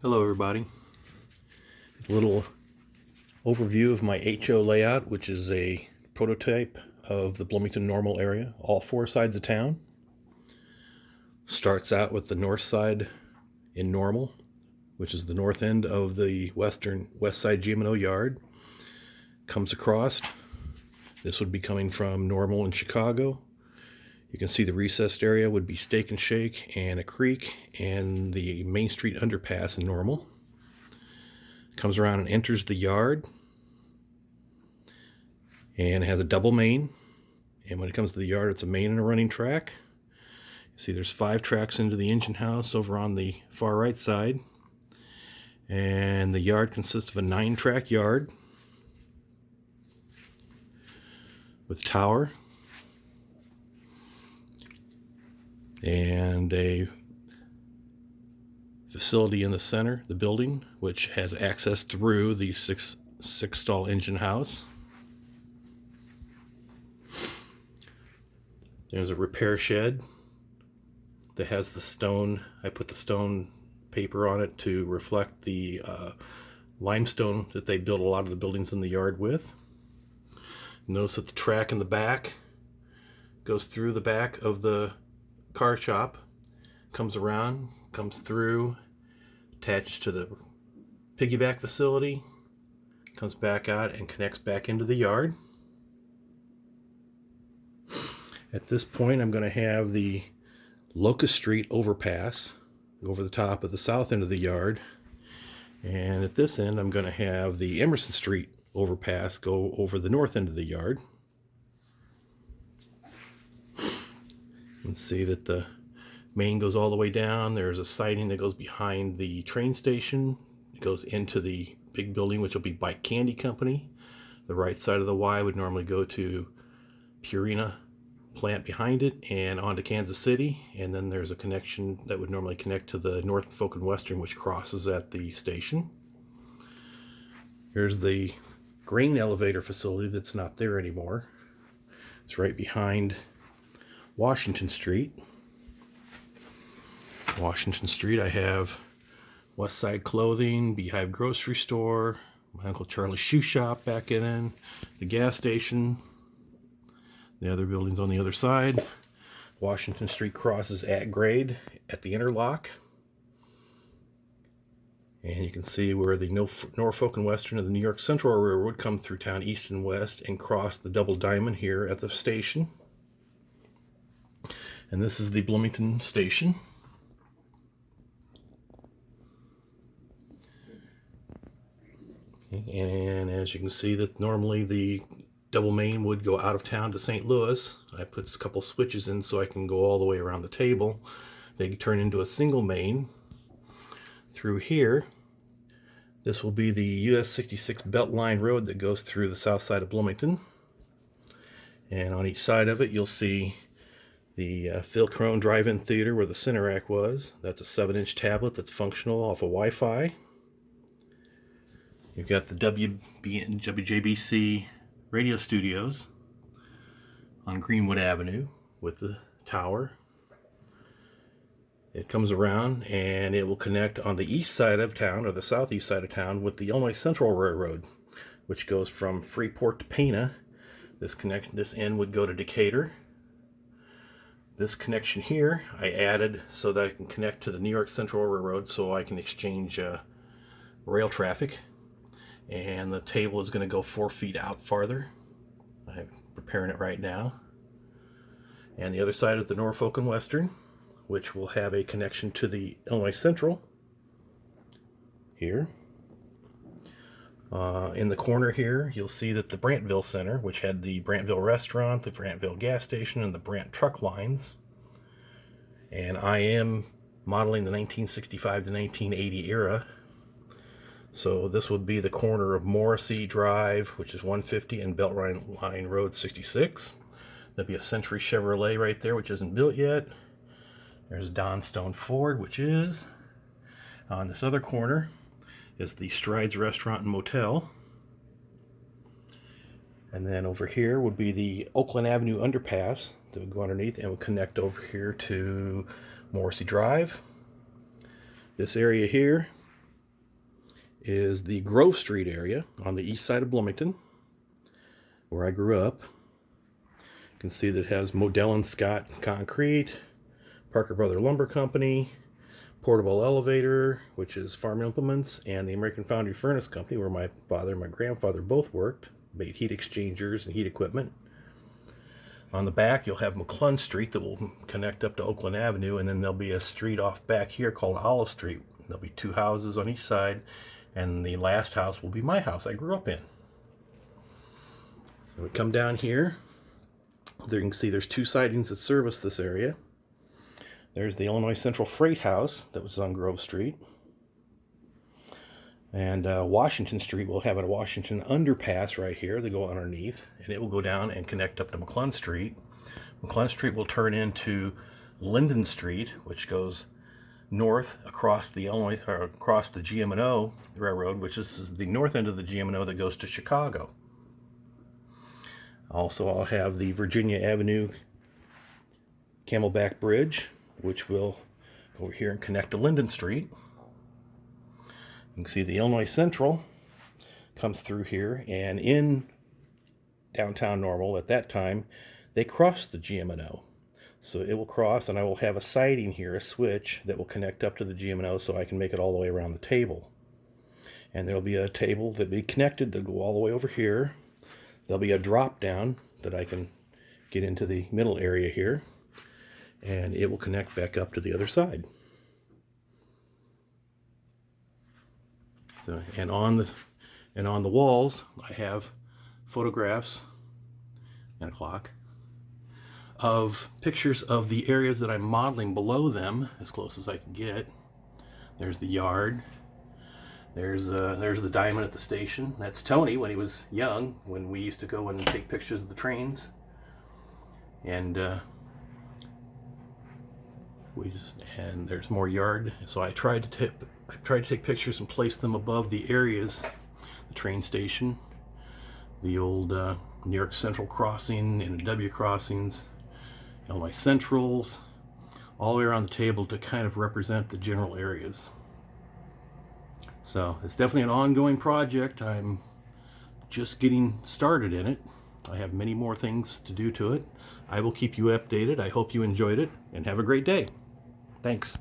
Hello everybody. A little overview of my HO layout, which is a prototype of the Bloomington Normal area, all four sides of town. Starts out with the north side in Normal, which is the north end of the west side GM&O yard. Comes across. This would be coming from Normal in Chicago. You can see the recessed area would be Steak and Shake and a creek and the Main Street underpass in Normal. Comes around and enters the yard and it has a double main. And when it comes to the yard, it's a main and a running track. You see there's 5 tracks into the engine house over on the far right side. And the yard consists of a 9-track yard with tower and a facility in the center, the building, which has access through the six stall engine house. There's a repair shed that has the stone. I put the stone paper on it to reflect the limestone that they built a lot of the buildings in the yard with. Notice that the track in the back goes through the back of the car shop, comes around, comes through, attaches to the piggyback facility, comes back out and connects back into the yard. At this point, I'm going to have the Locust Street overpass over the top of the south end of the yard. And at this end, I'm going to have the Emerson Street overpass go over the north end of the yard. You can see that the main goes all the way down. There's a siding that goes behind the train station. It goes into the big building, which will be Bike Candy Company. The right side of the Y would normally go to Purina plant behind it and onto Kansas City. And then there's a connection that would normally connect to the Norfolk and Western, which crosses at the station. Here's the grain elevator facility that's not there anymore. It's right behind Washington Street. Washington Street, I have West Side Clothing, Beehive Grocery Store, my Uncle Charlie's Shoe Shop back in, the gas station, the other buildings on the other side. Washington Street crosses at grade at the interlock. And you can see where the Norfolk and Western and the New York Central Railroad come through town east and west and cross the double diamond here at the station. And this is the Bloomington station. And as you can see, that normally the double main would go out of town to St. Louis. I put a couple switches in so I can go all the way around the table. They can turn into a single main through here. This will be the US 66 Beltline Road that goes through the south side of Bloomington. And on each side of it, you'll see the Phil Crone Drive-In Theater where the center rack was. That's a 7-inch tablet that's functional off of Wi-Fi. You've got the WJBC radio studios on Greenwood Avenue with the tower. It comes around and it will connect on the east side of town, or the southeast side of town, with the Illinois Central Railroad, which goes from Freeport to Pana. This end would go to Decatur. This connection here I added so that I can connect to the New York Central Railroad so I can exchange rail traffic. And the table is going to go 4 feet out farther. I'm preparing it right now. And the other side is the Norfolk and Western, which will have a connection to the Illinois Central here. In the corner here, you'll see that the Brantville Center, which had the Brantville Restaurant, the Brantville Gas Station, and the Brant Truck Lines. And I am modeling the 1965 to 1980 era. So this would be the corner of Morrissey Drive, which is 150, and Beltline Road 66. There'll be a Century Chevrolet right there, which isn't built yet. There's Don Stone Ford, which is. On this other corner is the Strides Restaurant and Motel. And then over here would be the Oakland Avenue underpass that would go underneath and would connect over here to Morrissey Drive. This area here is the Grove Street area on the east side of Bloomington, where I grew up. You can see that it has Modell and Scott Concrete, Parker Brother Lumber Company, Portable Elevator, which is Farm Implements, and the American Foundry Furnace Company, where my father and my grandfather both worked, made heat exchangers and heat equipment. On the back, you'll have McClellan Street that will connect up to Oakland Avenue, and then there'll be a street off back here called Olive Street. There'll be 2 houses on each side, and the last house will be my house I grew up in. So we come down here. There you can see there's 2 sidings that service this area. There's the Illinois Central Freight House that was on Grove Street. And Washington Street will have a Washington underpass right here that go underneath, and it will go down and connect up to McClellan Street. McClellan Street will turn into Linden Street, which goes north across the across the GM&O Railroad, which is the north end of the GM&O that goes to Chicago. Also, I'll have the Virginia Avenue Camelback Bridge, which will go over here and connect to Linden Street. You can see the Illinois Central comes through here, and in downtown Normal at that time, they crossed the GM&O. So it will cross, and I will have a siding here, a switch, that will connect up to the GM&O so I can make it all the way around the table. And there'll be a table that will be connected that will go all the way over here. There'll be a drop down that I can get into the middle area here, and it will connect back up to the other side. So, and on the walls, I have photographs and a clock of pictures of the areas that I'm modeling below them, as close as I can get. There's the yard. There's the diamond at the station. That's Tony when he was young, when we used to go and take pictures of the trains. And there's more yard. So I tried to take pictures and place them above the areas, the train station, the old New York Central crossing and W crossings, Illinois Centrals, all the way around the table to kind of represent the general areas. So it's definitely an ongoing project. I'm just getting started in it. I have many more things to do to it. I will keep you updated. I hope you enjoyed it, and have a great day. Thanks.